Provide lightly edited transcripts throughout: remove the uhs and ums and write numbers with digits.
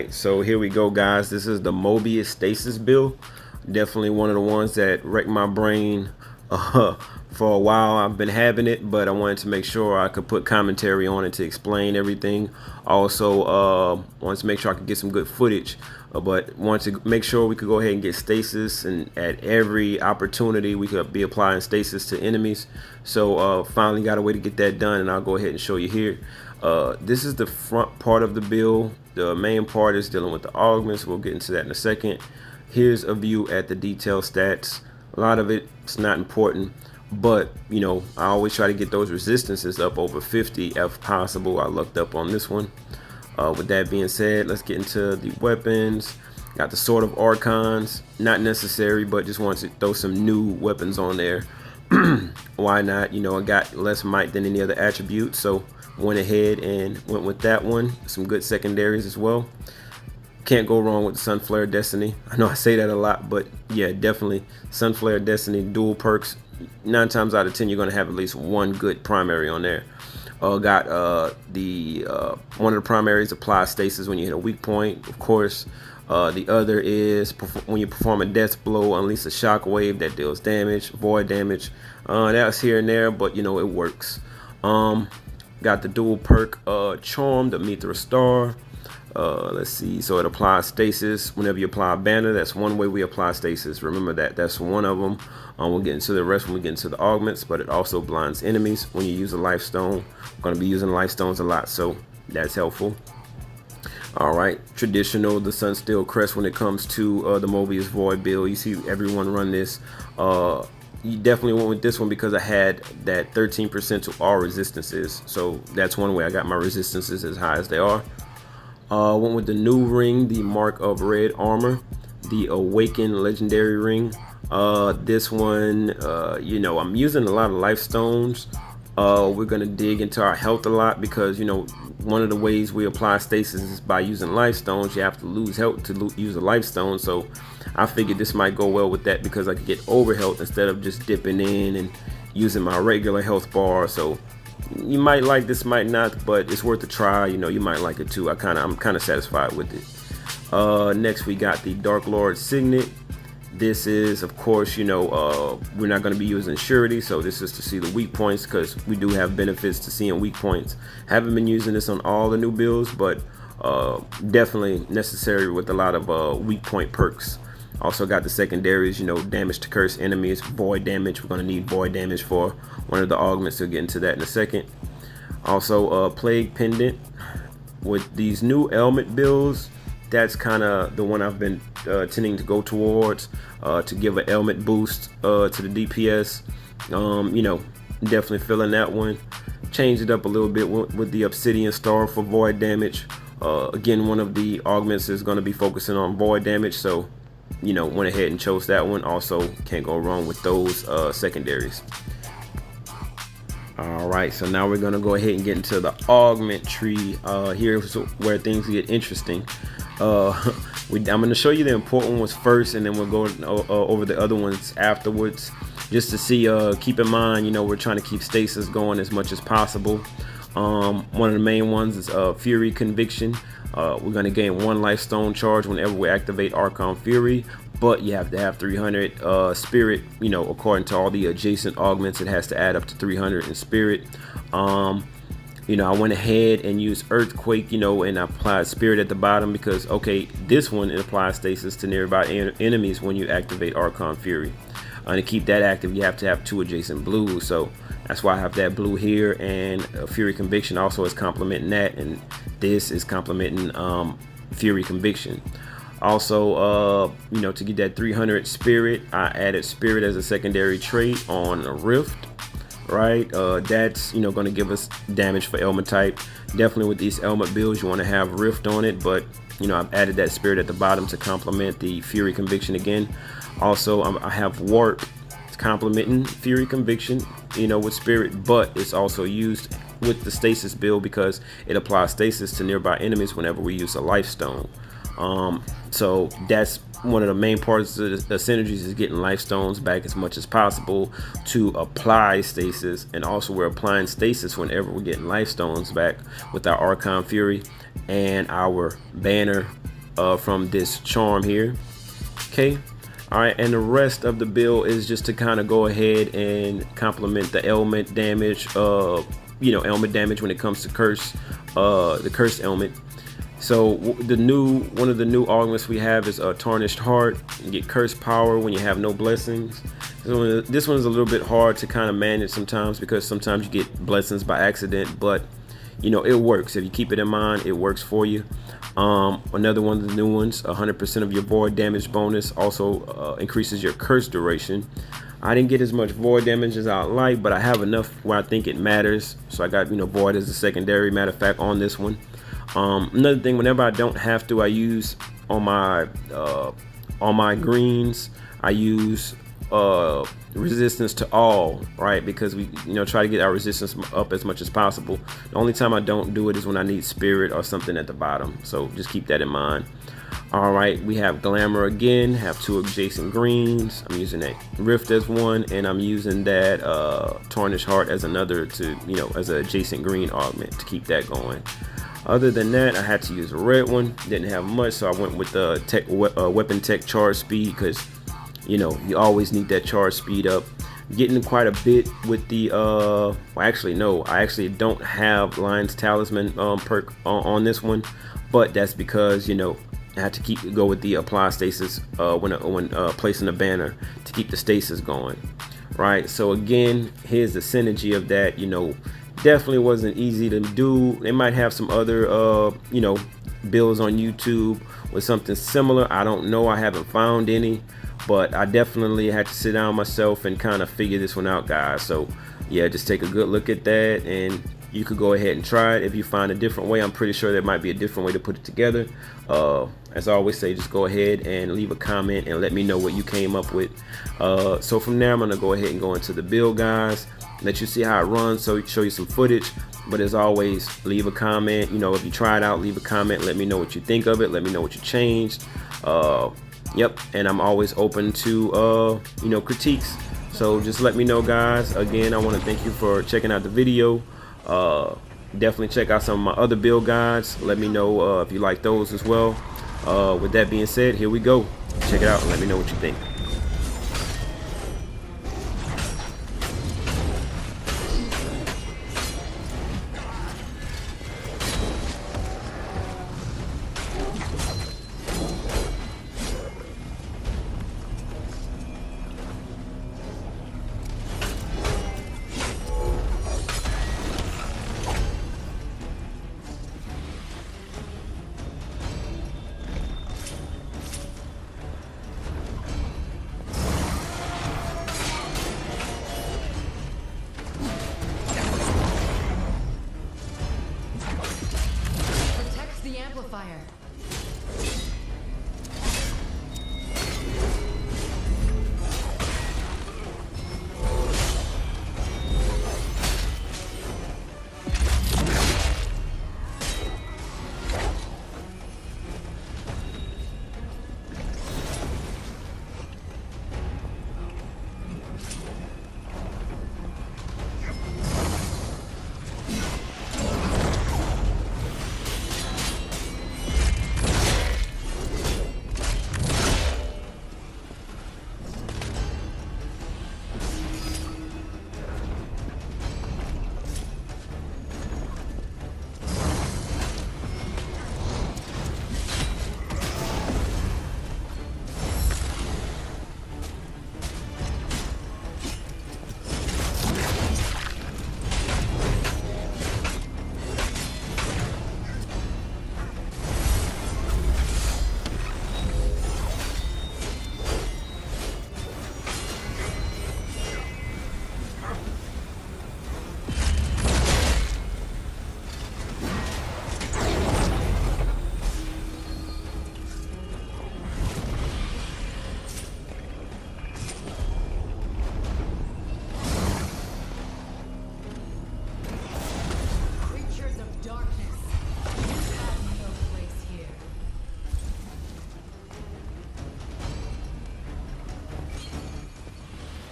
right, so here we go, guys. This is the Moebius Stasis build. Definitely one of the ones that wrecked my brain for a while. I've been having it, but I wanted to make sure I could put commentary on it to explain everything. Also, wanted to make sure I could get some good footage, but wanted to make sure we could go ahead and get stasis, and at every opportunity we could be applying stasis to enemies. So finally got a way to get that done, and I'll go ahead and show you here. This is the front part of the build. The main part is dealing with the augments. We'll get into that in a second. Here's a view at the detail stats. A lot of it's not important, but you know, I always try to get those resistances up over 50 if possible. I lucked up on this one. With that being said, let's get into the weapons. Got the Sword of Archons, not necessary, but just wanted to throw some new weapons on there. Why not? You know, I got less might than any other attribute, so went ahead and went with that one. Some good secondaries as well. Can't go wrong with the Sunflare Destiny. I know I say that a lot, but yeah, definitely Sunflare Destiny dual perks. 9 times out of 10 you're going to have at least one good primary on there. Got one of the primaries, apply stasis when you hit a weak point, of course. The other is when you perform a death blow, unleash a shockwave that deals damage, void damage. That's here and there, but you know, it works. Got the dual perk Charm, the Mithra Star. Let's see, so it applies stasis whenever you apply a banner. That's one way we apply stasis. Remember that. That's one of them. We'll get into the rest when we get into the augments, but it also blinds enemies when you use a life stone. We're going to be using life stones a lot, so that's helpful. All right, traditional, the Sunsteel Crest when it comes to the Moebius Void build. You see everyone run this. You definitely went with this one because I had that 13% to all resistances, so that's one way I got my resistances as high as they are. Went with the new ring, the Mark of Red Armor, the Awakened Legendary Ring. This one, you know, I'm using a lot of life stones. We're gonna dig into our health a lot because, you know, one of the ways we apply stasis is by using life stones. You have to lose health to use a life stone, so I figured this might go well with that because I could get over health instead of just dipping in and using my regular health bar. So you might like this, might not, but it's worth a try. You know, you might like it too. I'm kind of satisfied with it. Next we got the Dark Lord Signet. This is, of course, you know, we're not going to be using surety, so this is to see the weak points because we do have benefits to seeing weak points. Haven't been using this on all the new builds, but definitely necessary with a lot of weak point perks. Also got the secondaries, you know, damage to cursed enemies, void damage. We're going to need void damage for one of the augments. We'll get into that in a second. Also Plague Pendant. With these new element builds, that's kind of the one I've been tending to go towards, to give an element boost to the DPS. You know, definitely feeling that one. Changed it up a little bit with the Obsidian Star for void damage. Again, one of the augments is going to be focusing on void damage, so you know, went ahead and chose that one. Also, can't go wrong with those secondaries. All right, so now we're gonna go ahead and get into the augment tree. Here's where things get interesting. I'm gonna show you the important ones first, and then we'll go over the other ones afterwards, just to see. Keep in mind, you know, we're trying to keep stasis going as much as possible. One of the main ones is Fury Conviction. We're going to gain 1 life stone charge whenever we activate Archon Fury, but you have to have 300 spirit. You know, according to all the adjacent augments, it has to add up to 300 in spirit. You know, I went ahead and used Earthquake, you know, and I applied spirit at the bottom because, okay, this one, it applies stasis to nearby enemies when you activate Archon Fury. And to keep that active, you have to have 2 adjacent blues, so that's why I have that blue here, and Fury Conviction also is complementing that, and this is complementing Fury Conviction. Also, you know, to get that 300 spirit, I added spirit as a secondary trait on a Rift, right? That's, you know, going to give us damage for element type. Definitely with these element builds, you want to have Rift on it, but you know, I've added that spirit at the bottom to complement the Fury Conviction again. Also, I have Warp complementing Fury Conviction, you know, with spirit, but it's also used with the stasis build because it applies stasis to nearby enemies whenever we use a life stone. So that's one of the main parts of the synergies, is getting life stones back as much as possible to apply stasis, and also we're applying stasis whenever we're getting life stones back with our Archon Fury and our banner from this charm here. Okay. All right, and the rest of the build is just to kind of go ahead and complement the element damage, element damage when it comes to curse, the curse element. So one of the new augments we have is a tarnished heart. You get curse power when you have no blessings. So this one is a little bit hard to kind of manage sometimes, because sometimes you get blessings by accident, but it works. If you keep it in mind, it works for you. Another one of the new ones, 100% of your void damage bonus, also increases your curse duration. I didn't get as much void damage as I'd like, but I have enough where I think it matters. So I got void as a secondary, matter of fact, on this one. Another thing, whenever I don't have to, I use on my greens, I use resistance to all, right? Because we try to get our resistance up as much as possible. The only time I don't do it is when I need spirit or something at the bottom, so just keep that in mind. All right, we have glamour again, have 2 adjacent greens. I'm using that rift as one, and I'm using that tarnished heart as another to as an adjacent green augment to keep that going. Other than that, I had to use a red one. Didn't have much, so I went with the weapon tech charge speed, because you always need that charge speed up. Getting quite a bit with the well, actually no, I actually don't have Lion's Talisman perk on this one, but that's because I had to go with the apply stasis when placing a banner to keep the stasis going, right? So again, here's the synergy of that. Definitely wasn't easy to do. They might have some other builds on YouTube with something similar. I don't know, I haven't found any, but I definitely had to sit down myself and kind of figure this one out, guys. So yeah, just take a good look at that, and you could go ahead and try it. If you find a different way, I'm pretty sure there might be a different way to put it together. As I always say, just go ahead and leave a comment and let me know what you came up with. So from there, I'm gonna go ahead and go into the build, guys, let you see how it runs, so show you some footage. But as always, leave a comment. If you try it out, leave a comment, let me know what you think of it, let me know what you changed. Yep, and I'm always open to critiques, so just let me know, guys. Again, I want to thank you for checking out the video. Definitely check out some of my other build guides. Let me know if you like those as well. With that being said, here we go. Check it out and let me know what you think. Fire.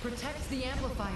Protects the amplifier.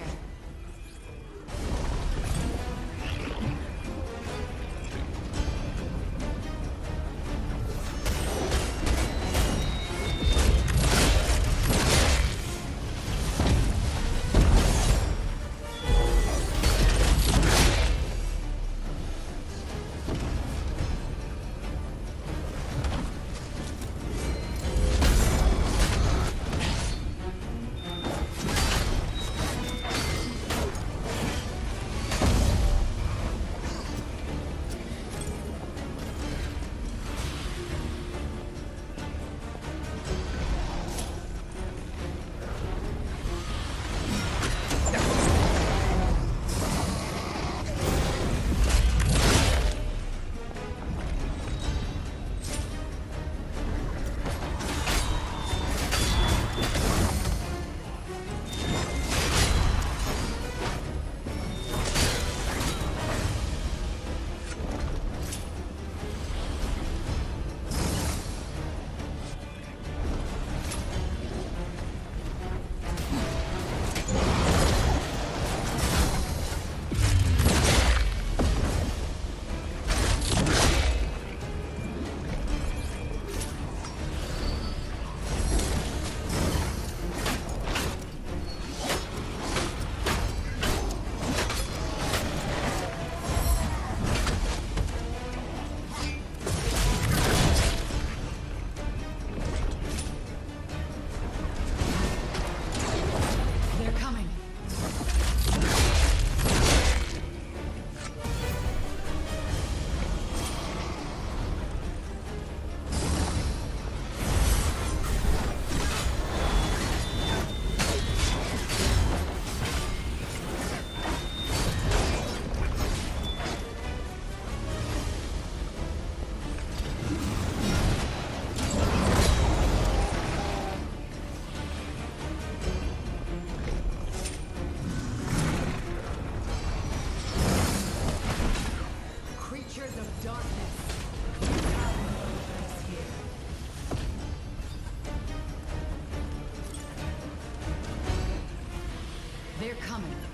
They're coming.